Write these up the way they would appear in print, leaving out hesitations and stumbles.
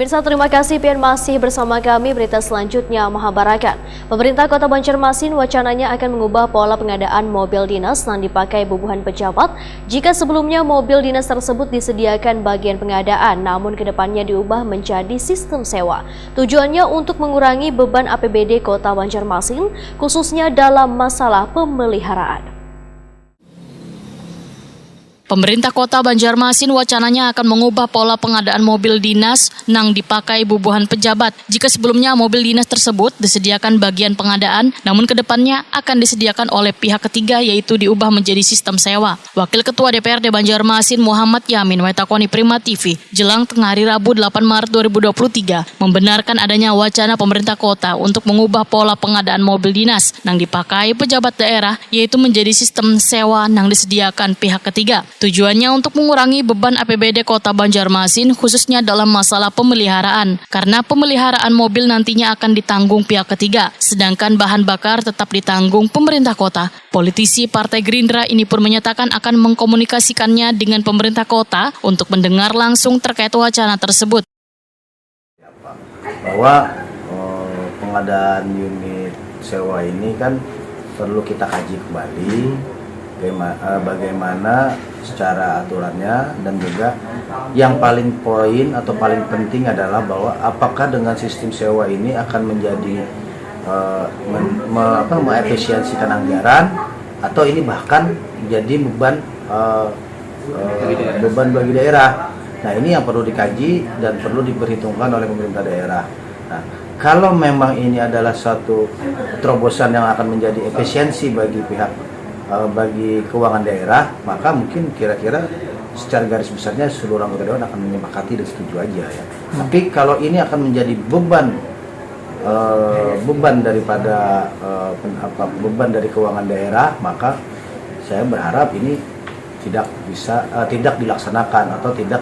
Pemirsa, terima kasih pian masih bersama kami. Berita selanjutnya Mahabarakan. Pemerintah Kota Banjarmasin wacananya akan mengubah pola pengadaan mobil dinas yang dipakai bubuhan pejabat. Jika sebelumnya mobil dinas tersebut disediakan bagian pengadaan, namun kedepannya diubah menjadi sistem sewa. Tujuannya untuk mengurangi beban APBD Kota Banjarmasin, khususnya dalam masalah pemeliharaan. Pemerintah Kota Banjarmasin wacananya akan mengubah pola pengadaan mobil dinas yang dipakai bubuhan pejabat. Jika sebelumnya mobil dinas tersebut disediakan bagian pengadaan, namun kedepannya akan disediakan oleh pihak ketiga, yaitu diubah menjadi sistem sewa. Wakil Ketua DPRD Banjarmasin Muhammad Yamin Waitakoni Prima TV jelang tengah hari Rabu 8 Maret 2023 membenarkan adanya wacana pemerintah kota untuk mengubah pola pengadaan mobil dinas yang dipakai pejabat daerah, yaitu menjadi sistem sewa yang disediakan pihak ketiga. Tujuannya untuk mengurangi beban APBD Kota Banjarmasin khususnya dalam masalah pemeliharaan, karena pemeliharaan mobil nantinya akan ditanggung pihak ketiga, sedangkan bahan bakar tetap ditanggung pemerintah kota. Politisi Partai Gerindra ini pun menyatakan akan mengkomunikasikannya dengan pemerintah kota untuk mendengar langsung terkait wacana tersebut. Bahwa pengadaan unit sewa ini kan perlu kita kaji kembali bagaimana secara aturannya, dan juga yang paling poin atau paling penting adalah bahwa apakah dengan sistem sewa ini akan menjadi mengefisiensikan anggaran, atau ini bahkan menjadi beban bagi daerah. Nah, ini yang perlu dikaji dan perlu diperhitungkan oleh pemerintah daerah. Nah, kalau memang ini adalah suatu terobosan yang akan menjadi efisiensi bagi keuangan daerah, maka mungkin kira-kira secara garis besarnya seluruh anggota dewan akan menyepakati dan setuju aja ya. Tapi kalau ini akan menjadi beban dari keuangan daerah, maka saya berharap ini tidak dilaksanakan atau tidak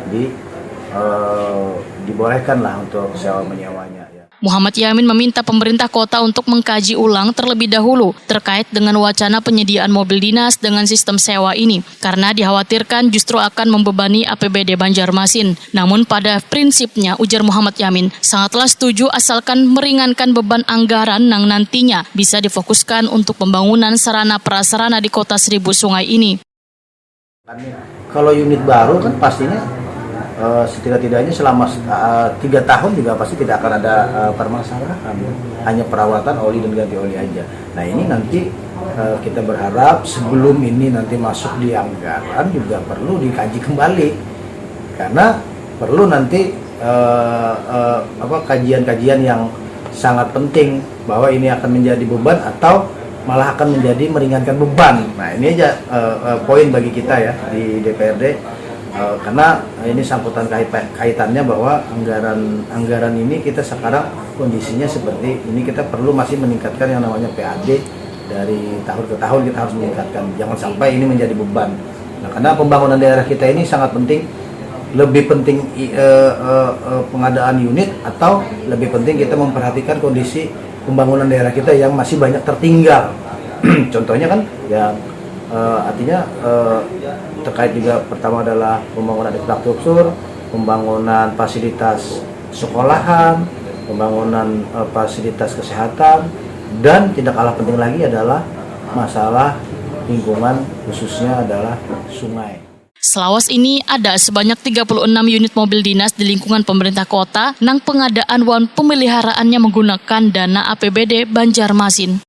dibolehkan lah untuk sewa menyewanya ya. Muhammad Yamin meminta pemerintah kota untuk mengkaji ulang terlebih dahulu terkait dengan wacana penyediaan mobil dinas dengan sistem sewa ini, karena dikhawatirkan justru akan membebani APBD Banjarmasin. Namun pada prinsipnya, ujar Muhammad Yamin, sangatlah setuju asalkan meringankan beban anggaran yang nantinya bisa difokuskan untuk pembangunan sarana prasarana di Kota Seribu Sungai ini. Kalau unit baru kan pastinya setidak-tidaknya selama 3 tahun juga pasti tidak akan ada permasalahan, hanya perawatan oli dan ganti oli aja. Nah, ini nanti kita berharap sebelum ini nanti masuk di anggaran juga perlu dikaji kembali, karena perlu nanti kajian-kajian yang sangat penting bahwa ini akan menjadi beban atau malah akan menjadi meringankan beban. Nah, ini aja poin bagi kita ya di DPRD. Karena ini sangkutan kaitannya bahwa anggaran ini kita sekarang kondisinya seperti ini, kita perlu masih meningkatkan yang namanya PAD dari tahun ke tahun, kita harus meningkatkan, jangan sampai ini menjadi beban. Nah, karena pembangunan daerah kita ini sangat penting, lebih penting pengadaan unit atau lebih penting kita memperhatikan kondisi pembangunan daerah kita yang masih banyak tertinggal. Contohnya kan yang artinya terkait juga pertama adalah pembangunan infrastruktur, pembangunan fasilitas sekolahan, pembangunan fasilitas kesehatan, dan tidak kalah penting lagi adalah masalah lingkungan, khususnya adalah sungai. Selawas ini ada sebanyak 36 unit mobil dinas di lingkungan pemerintah kota yang pengadaan wan pemeliharaannya menggunakan dana APBD Banjarmasin.